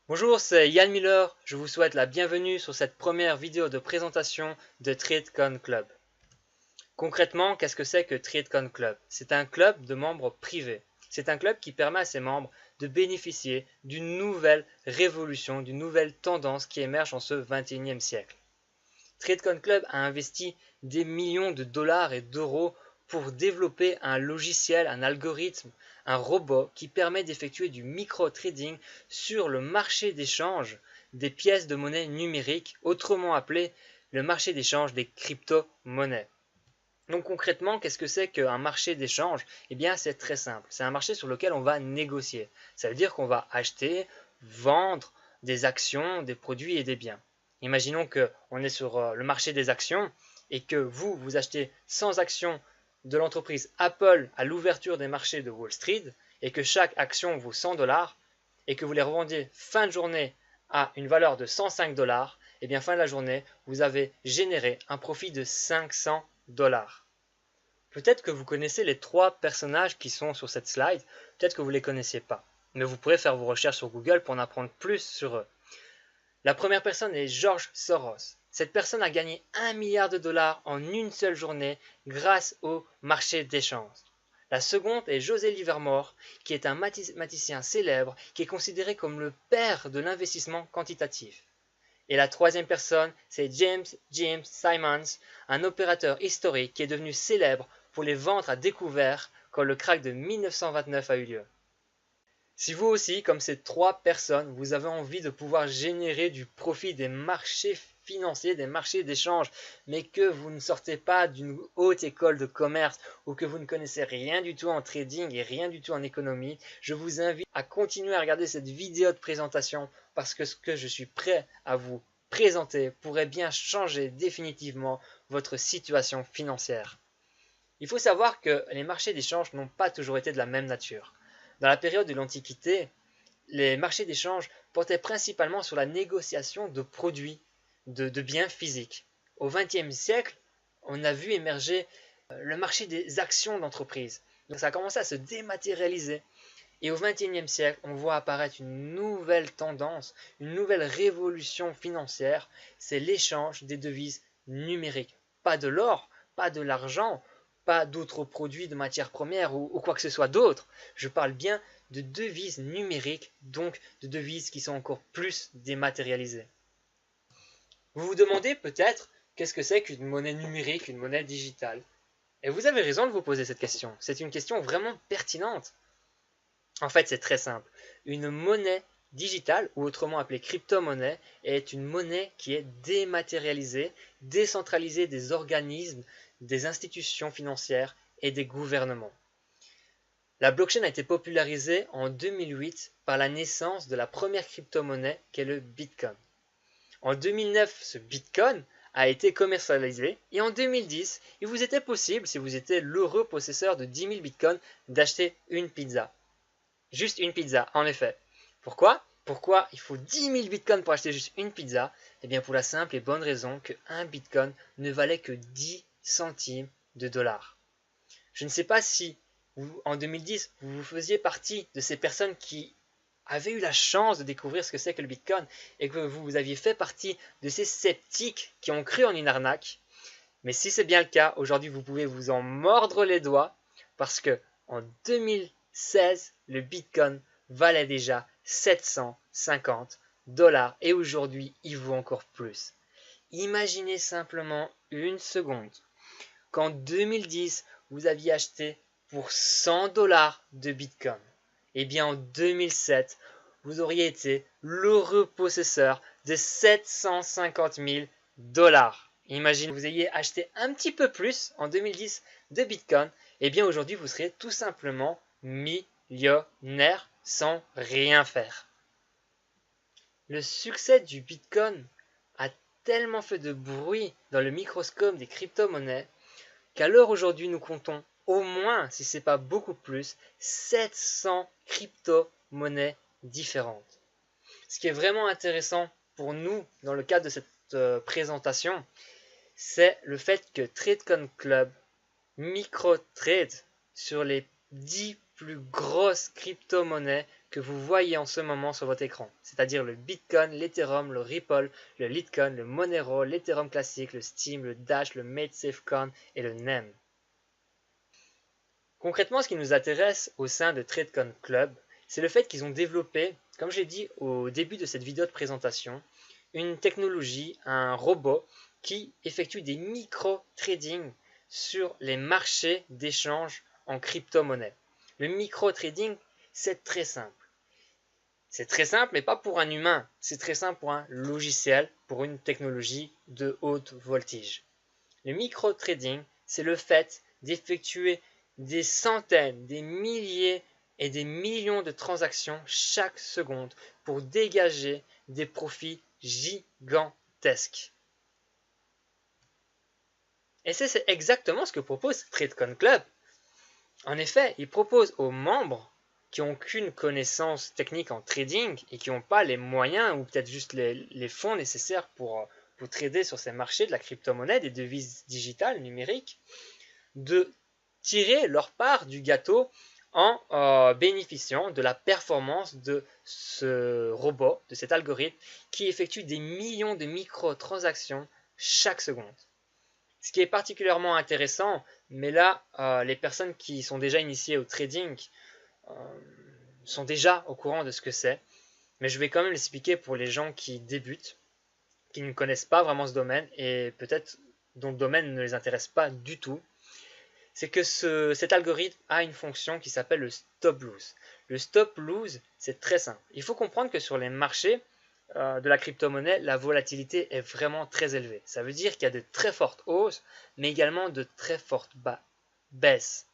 Bonjour, c'est Yann Miller. Je vous souhaite la bienvenue sur cette première vidéo de présentation de TradeCon Club. Concrètement, qu'est-ce que c'est que TradeCon Club? C'est un club de membres privés. C'est un club qui permet à ses membres de bénéficier d'une nouvelle révolution, d'une nouvelle tendance qui émerge en ce 21e siècle. TradeCon Club a investi des millions de dollars et d'euros pour développer un logiciel, un algorithme, un robot qui permet d'effectuer du micro-trading sur le marché d'échange des pièces de monnaie numérique, autrement appelé le marché d'échange des crypto-monnaies. Donc concrètement, qu'est-ce que c'est qu'un marché d'échange? Eh bien, c'est très simple. C'est un marché sur lequel on va négocier. Ça veut dire qu'on va acheter, vendre des actions, des produits et des biens. Imaginons qu'on est sur le marché des actions et que vous achetez 100 actions de l'entreprise Apple à l'ouverture des marchés de Wall Street et que chaque action vaut 100 dollars et que vous les revendiez fin de journée à une valeur de 105 dollars, et bien fin de la journée, vous avez généré un profit de 500 dollars. Peut-être que vous connaissez les trois personnages qui sont sur cette slide, peut-être que vous ne les connaissiez pas, mais vous pourrez faire vos recherches sur Google pour en apprendre plus sur eux. La première personne est George Soros. Cette personne a gagné 1 milliard de dollars en une seule journée grâce au marché d'échange. La seconde est José Livermore, qui est un mathématicien célèbre qui est considéré comme le père de l'investissement quantitatif. Et la troisième personne, c'est James Simons, un opérateur historique qui est devenu célèbre pour les ventes à découvert quand le krach de 1929 a eu lieu. Si vous aussi, comme ces trois personnes, vous avez envie de pouvoir générer du profit des marchés financiers, des marchés d'échange, mais que vous ne sortez pas d'une haute école de commerce ou que vous ne connaissez rien du tout en trading et rien du tout en économie, je vous invite à continuer à regarder cette vidéo de présentation parce que ce que je suis prêt à vous présenter pourrait bien changer définitivement votre situation financière. Il faut savoir que les marchés d'échange n'ont pas toujours été de la même nature. Dans la période de l'Antiquité, les marchés d'échange portaient principalement sur la négociation de produits, de biens physiques. Au XXe siècle, on a vu émerger le marché des actions d'entreprise. Donc ça a commencé à se dématérialiser. Et au XXIe siècle, on voit apparaître une nouvelle tendance, une nouvelle révolution financière, c'est l'échange des devises numériques. Pas de l'or, pas de l'argent, pas d'autres produits de matières premières ou quoi que ce soit d'autre. Je parle bien de devises numériques, donc de devises qui sont encore plus dématérialisées. Vous vous demandez peut-être qu'est-ce que c'est qu'une monnaie numérique, une monnaie digitale? Et vous avez raison de vous poser cette question. C'est une question vraiment pertinente. En fait, c'est très simple. Une monnaie digitale, ou autrement appelée crypto-monnaie, est une monnaie qui est dématérialisée, décentralisée des organismes, des institutions financières et des gouvernements. La blockchain a été popularisée en 2008 par la naissance de la première crypto-monnaie qu'est le Bitcoin. En 2009, ce Bitcoin a été commercialisé et en 2010, il vous était possible, si vous étiez l'heureux possesseur de 10 000 Bitcoins, d'acheter une pizza. Juste une pizza, en effet. Pourquoi? Pourquoi il faut 10 000 bitcoins pour acheter juste une pizza? Eh bien pour la simple et bonne raison que un bitcoin ne valait que 10 centimes de dollars. Je ne sais pas si en 2010 vous faisiez partie de ces personnes qui avaient eu la chance de découvrir ce que c'est que le bitcoin et que vous aviez fait partie de ces sceptiques qui ont cru en une arnaque. Mais si c'est bien le cas, aujourd'hui vous pouvez vous en mordre les doigts parce que en 2016, le Bitcoin valait déjà 750 dollars et aujourd'hui, il vaut encore plus. Imaginez simplement une seconde qu'en 2010, vous aviez acheté pour 100 dollars de Bitcoin. Eh bien, en 2007, vous auriez été l'heureux possesseur de 750 000 dollars. Imaginez que vous ayez acheté un petit peu plus en 2010 de Bitcoin. Eh bien, aujourd'hui, vous serez tout simplement millionnaire sans rien faire. Le succès du Bitcoin a tellement fait de bruit dans le microscope des crypto-monnaies qu'à l'heure aujourd'hui, nous comptons au moins, si ce n'est pas beaucoup plus, 700 crypto-monnaies différentes. Ce qui est vraiment intéressant pour nous dans le cadre de cette présentation, c'est le fait que TradeCon Club micro-trade sur les 10 plus grosses crypto-monnaies que vous voyez en ce moment sur votre écran, c'est-à-dire le Bitcoin, l'Ethereum, le Ripple, le Litecoin, le Monero, l'Ethereum classique, le Steem, le Dash, le MaidSafeCoin et le NEM. Concrètement, ce qui nous intéresse au sein de TradeCon Club, c'est le fait qu'ils ont développé, comme je l'ai dit au début de cette vidéo de présentation, une technologie, un robot qui effectue des micro-trading sur les marchés d'échange en crypto-monnaie. Le micro-trading, c'est très simple. C'est très simple, mais pas pour un humain. C'est très simple pour un logiciel, pour une technologie de haute voltige. Le micro-trading, c'est le fait d'effectuer des centaines, des milliers et des millions de transactions chaque seconde pour dégager des profits gigantesques. Et c'est exactement ce que propose TradeCon Club. En effet, il propose aux membres qui n'ont aucune connaissance technique en trading et qui n'ont pas les moyens ou peut-être juste les fonds nécessaires pour trader sur ces marchés de la crypto-monnaie, des devises digitales, numériques, de tirer leur part du gâteau en bénéficiant de la performance de ce robot, de cet algorithme qui effectue des millions de microtransactions chaque seconde. Ce qui est particulièrement intéressant, mais là, les personnes qui sont déjà initiées au trading sont déjà au courant de ce que c'est, mais je vais quand même l'expliquer pour les gens qui débutent, qui ne connaissent pas vraiment ce domaine et peut-être dont le domaine ne les intéresse pas du tout. C'est que cet algorithme a une fonction qui s'appelle le stop-lose. Le stop-lose, c'est très simple. Il faut comprendre que sur les marchés de la crypto-monnaie, la volatilité est vraiment très élevée. Ça veut dire qu'il y a de très fortes hausses, mais également de très fortes baisses.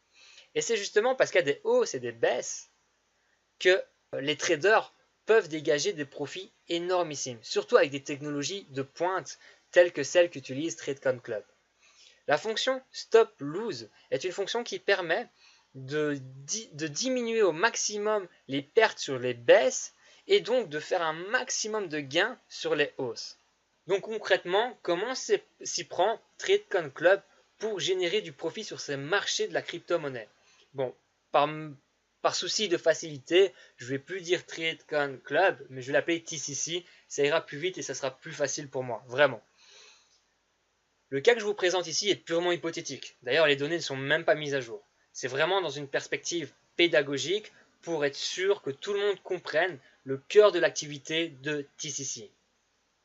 Et c'est justement parce qu'il y a des hausses et des baisses que les traders peuvent dégager des profits énormissimes, surtout avec des technologies de pointe telles que celles qu'utilise TradeCon Club. La fonction Stop Lose est une fonction qui permet de diminuer au maximum les pertes sur les baisses et donc de faire un maximum de gains sur les hausses. Donc concrètement, comment s'y prend TradeCon Club pour générer du profit sur ces marchés de la crypto-monnaie? Bon, par souci de facilité, je ne vais plus dire TradeCon Club, mais je vais l'appeler TCC, ça ira plus vite et ça sera plus facile pour moi, vraiment. Le cas que je vous présente ici est purement hypothétique. D'ailleurs, les données ne sont même pas mises à jour. C'est vraiment dans une perspective pédagogique pour être sûr que tout le monde comprenne le cœur de l'activité de TCC.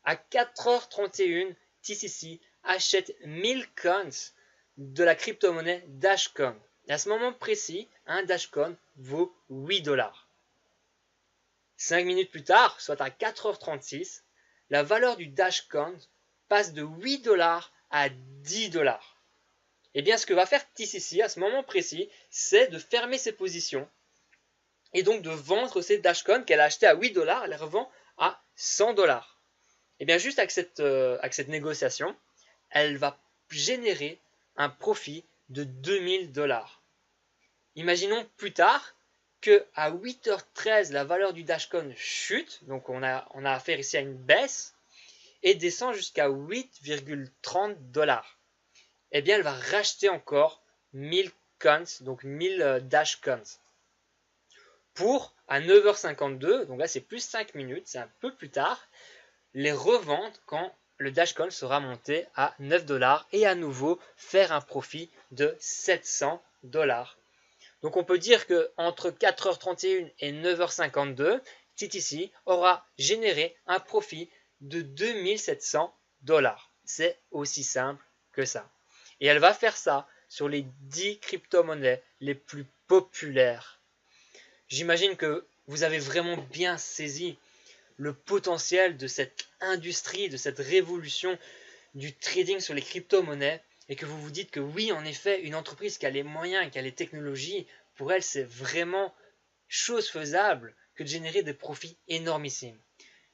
À 4h31, TCC achète 1000 coins de la crypto-monnaie Dashcoin. Et à ce moment précis, un Dashcoin vaut 8 $. 5 minutes plus tard, soit à 4h36, la valeur du Dashcoin passe de 8 $ à 10 $. Et bien ce que va faire TCC à ce moment précis, c'est de fermer ses positions et donc de vendre ses Dashcoin qu'elle a acheté à 8 $, elle les revend à 100 $. Et bien juste avec cette négociation, elle va générer un profit de 2000 $. Imaginons plus tard que à 8h13, la valeur du Dashcoin chute, donc on a affaire ici à une baisse, et descend jusqu'à 8,30 $. Eh bien, elle va racheter encore 1000 coins, donc 1000 Dashcoins. Pour, à 9h52, donc là c'est plus 5 minutes, c'est un peu plus tard, les revendre quand le Dashcoin sera monté à 9 $ et à nouveau faire un profit de 700 $. Donc on peut dire qu'entre 4h31 et 9h52, TTC aura généré un profit de 2700 $. C'est aussi simple que ça. Et elle va faire ça sur les 10 crypto-monnaies les plus populaires. J'imagine que vous avez vraiment bien saisi le potentiel de cette industrie, de cette révolution du trading sur les crypto-monnaies et que vous vous dites que oui, en effet, une entreprise qui a les moyens, qui a les technologies, pour elle, c'est vraiment chose faisable que de générer des profits énormissimes.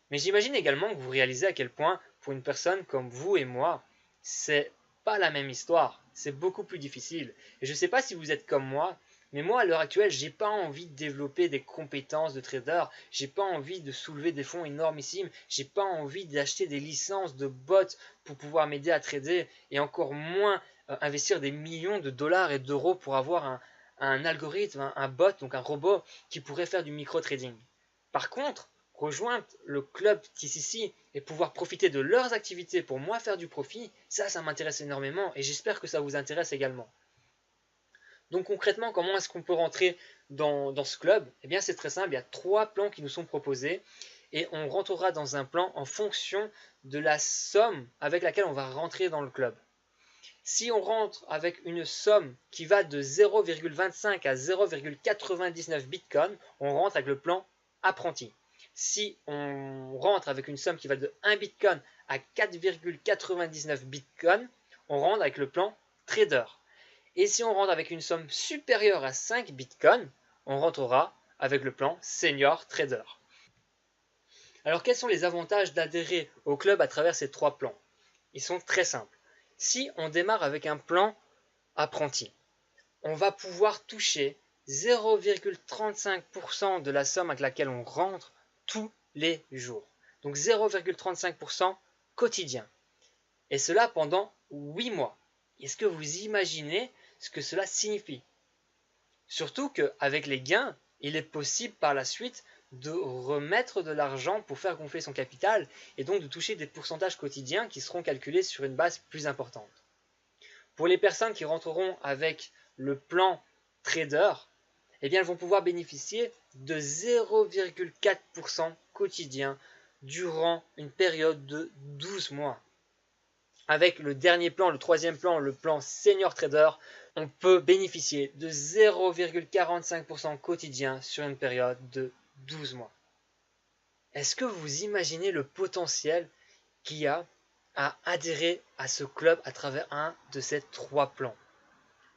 Mais j'imagine également que vous réalisez à quel point, pour une personne comme vous et moi, c'est pas la même histoire. C'est beaucoup plus difficile. Et je ne sais pas si vous êtes comme moi, mais moi, à l'heure actuelle, j'ai pas envie de développer des compétences de trader. J'ai pas envie de soulever des fonds énormissimes. J'ai pas envie d'acheter des licences de bots pour pouvoir m'aider à trader et encore moins investir des millions de dollars et d'euros pour avoir un algorithme, un bot, donc un robot qui pourrait faire du micro-trading. Par contre, rejoindre le club TCC et pouvoir profiter de leurs activités pour moi faire du profit, ça m'intéresse énormément et j'espère que ça vous intéresse également. Donc concrètement, comment est-ce qu'on peut rentrer dans ce club? Eh bien c'est très simple, il y a 3 plans qui nous sont proposés et on rentrera dans un plan en fonction de la somme avec laquelle on va rentrer dans le club. Si on rentre avec une somme qui va de 0,25 à 0,99 Bitcoin, on rentre avec le plan apprenti. Si on rentre avec une somme qui va de 1 Bitcoin à 4,99 Bitcoin, on rentre avec le plan trader. Et si on rentre avec une somme supérieure à 5 Bitcoin, on rentrera avec le plan senior trader. Alors quels sont les avantages d'adhérer au club à travers ces 3 plans? Ils sont très simples. Si on démarre avec un plan apprenti, on va pouvoir toucher 0,35% de la somme avec laquelle on rentre tous les jours. Donc 0,35% quotidien. Et cela pendant 8 mois. Est-ce que vous imaginez ce que cela signifie? Surtout qu'avec les gains, il est possible par la suite de remettre de l'argent pour faire gonfler son capital et donc de toucher des pourcentages quotidiens qui seront calculés sur une base plus importante. Pour les personnes qui rentreront avec le plan trader, eh bien elles vont pouvoir bénéficier de 0,4% quotidien durant une période de 12 mois. Avec le dernier plan, le 3e plan, le plan senior trader, on peut bénéficier de 0,45% quotidien sur une période de 12 mois. Est-ce que vous imaginez le potentiel qu'il y a à adhérer à ce club à travers un de ces 3 plans?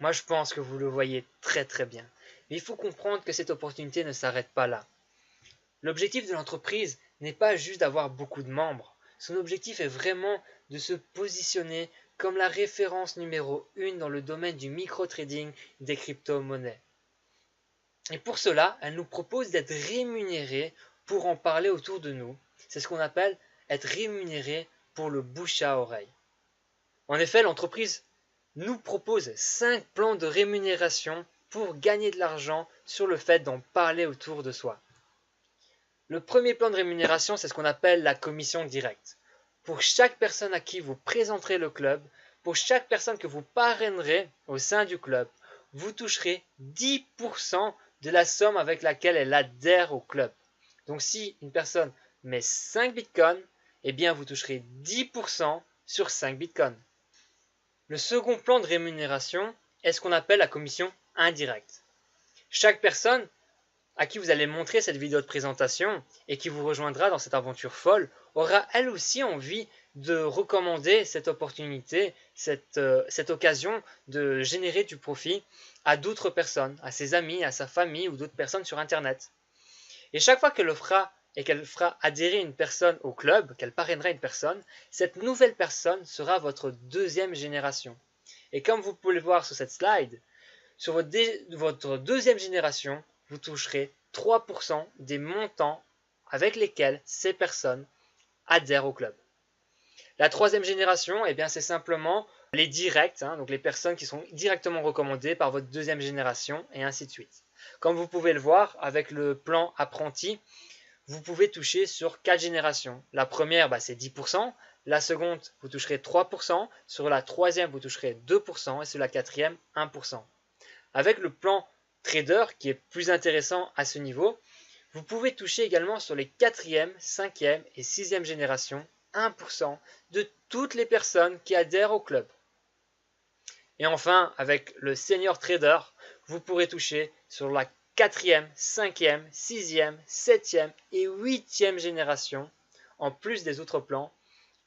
Moi, je pense que vous le voyez très très bien. Mais il faut comprendre que cette opportunité ne s'arrête pas là. L'objectif de l'entreprise n'est pas juste d'avoir beaucoup de membres. Son objectif est vraiment de se positionner comme la référence numéro 1 dans le domaine du micro-trading des crypto-monnaies. Et pour cela, elle nous propose d'être rémunérés pour en parler autour de nous. C'est ce qu'on appelle être rémunéré pour le bouche à oreille. En effet, l'entreprise nous propose 5 plans de rémunération pour gagner de l'argent sur le fait d'en parler autour de soi. Le premier plan de rémunération, c'est ce qu'on appelle la commission directe. Pour chaque personne à qui vous présenterez le club, pour chaque personne que vous parrainerez au sein du club, vous toucherez 10% de la somme avec laquelle elle adhère au club. Donc si une personne met 5 bitcoins, eh bien vous toucherez 10% sur 5 bitcoins. Le second plan de rémunération est ce qu'on appelle la commission indirecte. Chaque personne à qui vous allez montrer cette vidéo de présentation et qui vous rejoindra dans cette aventure folle aura elle aussi envie de recommander cette opportunité, cette occasion de générer du profit à d'autres personnes, à ses amis, à sa famille ou d'autres personnes sur Internet. Et chaque fois qu'elle le fera et qu'elle fera adhérer une personne au club, qu'elle parrainera une personne, cette nouvelle personne sera votre 2e génération. Et comme vous pouvez le voir sur cette slide, sur votre 2e génération, vous toucherez 3% des montants avec lesquels ces personnes adhèrent au club. La 3e génération, eh bien, c'est simplement les directs, donc les personnes qui sont directement recommandées par votre 2e génération, et ainsi de suite. Comme vous pouvez le voir, avec le plan apprenti, vous pouvez toucher sur 4 générations. La première, c'est 10%. La seconde, vous toucherez 3%. Sur la 3e, vous toucherez 2%. Et sur la 4e, 1%. Avec le plan trader, qui est plus intéressant à ce niveau, vous pouvez toucher également sur les 4e, 5e et 6e générations 1% de toutes les personnes qui adhèrent au club. Et enfin, avec le senior trader, vous pourrez toucher sur la 4e, 5e, 6e, 7e et 8e génération, en plus des autres plans,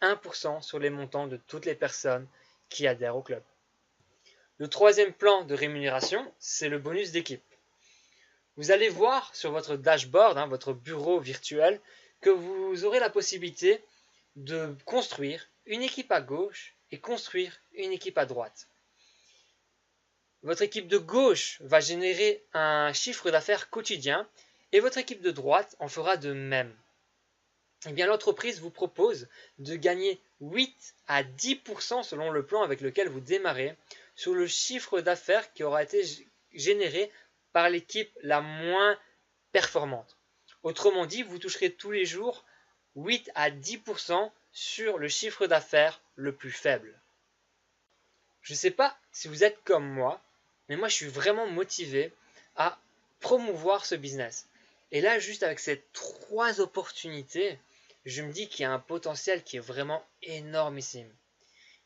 1% sur les montants de toutes les personnes qui adhèrent au club. Le 3e plan de rémunération, c'est le bonus d'équipe. Vous allez voir sur votre dashboard, votre bureau virtuel, que vous aurez la possibilité de construire une équipe à gauche et construire une équipe à droite. Votre équipe de gauche va générer un chiffre d'affaires quotidien et votre équipe de droite en fera de même. Eh bien, l'entreprise vous propose de gagner 8 à 10% selon le plan avec lequel vous démarrez sur le chiffre d'affaires qui aura été généré par l'équipe la moins performante. Autrement dit, vous toucherez tous les jours 8 à 10% sur le chiffre d'affaires le plus faible. Je ne sais pas si vous êtes comme moi, mais moi je suis vraiment motivé à promouvoir ce business. Et là, juste avec ces 3 opportunités, je me dis qu'il y a un potentiel qui est vraiment énormissime.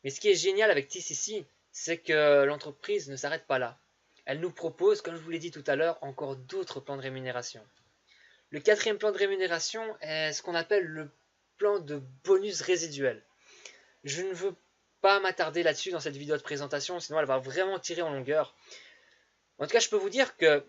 Mais ce qui est génial avec TCC, c'est que l'entreprise ne s'arrête pas là. Elle nous propose, comme je vous l'ai dit tout à l'heure, encore d'autres plans de rémunération. Le 4e plan de rémunération est ce qu'on appelle le plan de bonus résiduel. Je ne veux pas m'attarder là-dessus dans cette vidéo de présentation, sinon elle va vraiment tirer en longueur. En tout cas, je peux vous dire que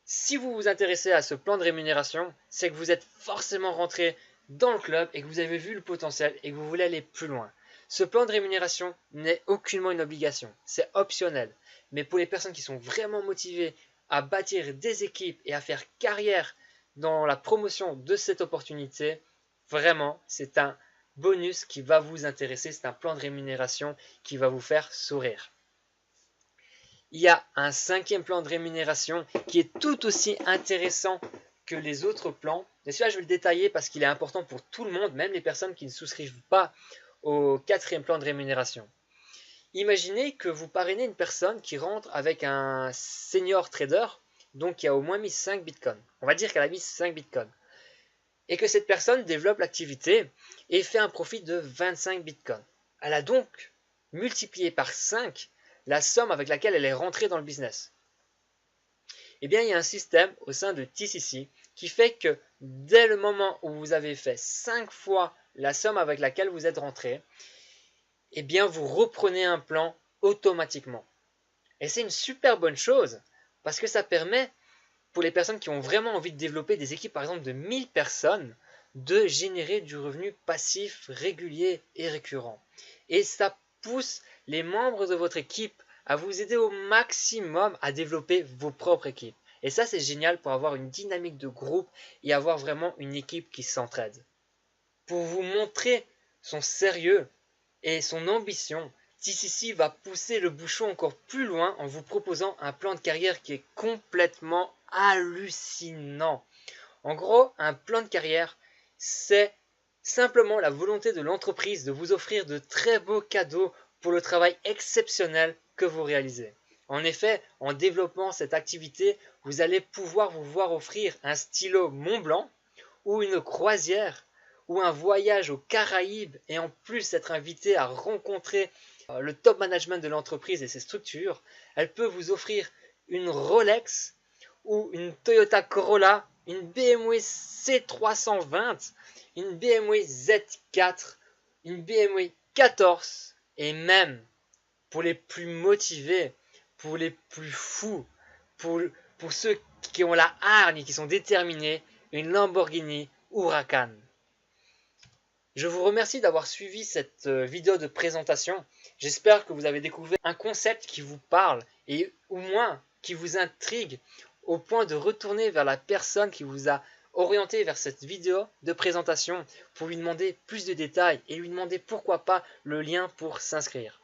si vous vous intéressez à ce plan de rémunération, c'est que vous êtes forcément rentré dans le club et que vous avez vu le potentiel et que vous voulez aller plus loin. Ce plan de rémunération n'est aucunement une obligation, c'est optionnel. Mais pour les personnes qui sont vraiment motivées à bâtir des équipes et à faire carrière dans la promotion de cette opportunité, vraiment, c'est un bonus qui va vous intéresser, c'est un plan de rémunération qui va vous faire sourire. Il y a un 5e plan de rémunération qui est tout aussi intéressant que les autres plans. Et celui-là, je vais le détailler parce qu'il est important pour tout le monde, même les personnes qui ne souscrivent pas au 4e plan de rémunération. Imaginez que vous parrainez une personne qui rentre avec un senior trader, donc qui a au moins mis 5 bitcoins. On va dire qu'elle a mis 5 bitcoins. Et que cette personne développe l'activité et fait un profit de 25 bitcoins. Elle a donc multiplié par 5 la somme avec laquelle elle est rentrée dans le business. Eh bien, il y a un système au sein de TCC qui fait que dès le moment où vous avez fait 5 fois la somme avec laquelle vous êtes rentré, eh bien, vous reprenez un plan automatiquement. Et c'est une super bonne chose parce que ça permet, pour les personnes qui ont vraiment envie de développer des équipes, par exemple de 1000 personnes, de générer du revenu passif régulier et récurrent. Et ça pousse les membres de votre équipe à vous aider au maximum à développer vos propres équipes. Et ça, c'est génial pour avoir une dynamique de groupe et avoir vraiment une équipe qui s'entraide. Pour vous montrer son sérieux et son ambition, TCC va pousser le bouchon encore plus loin en vous proposant un plan de carrière qui est complètement hallucinant. En gros, un plan de carrière, c'est simplement la volonté de l'entreprise de vous offrir de très beaux cadeaux pour le travail exceptionnel que vous réalisez. En effet, en développant cette activité, vous allez pouvoir vous voir offrir un stylo Montblanc ou une croisière ou un voyage aux Caraïbes et en plus être invité à rencontrer le top management de l'entreprise et ses structures. Elle peut vous offrir une Rolex ou une Toyota Corolla, une BMW C320, une BMW Z4, une BMW 14 et même pour les plus motivés, pour les plus fous, pour ceux qui ont la hargne et qui sont déterminés, une Lamborghini Huracan. Je vous remercie d'avoir suivi cette vidéo de présentation. J'espère que vous avez découvert un concept qui vous parle et au moins qui vous intrigue au point de retourner vers la personne qui vous a orienté vers cette vidéo de présentation pour lui demander plus de détails et lui demander pourquoi pas le lien pour s'inscrire.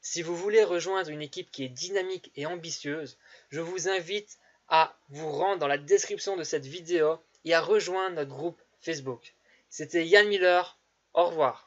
Si vous voulez rejoindre une équipe qui est dynamique et ambitieuse, je vous invite à vous rendre dans la description de cette vidéo et à rejoindre notre groupe Facebook. C'était Yann Miller, au revoir.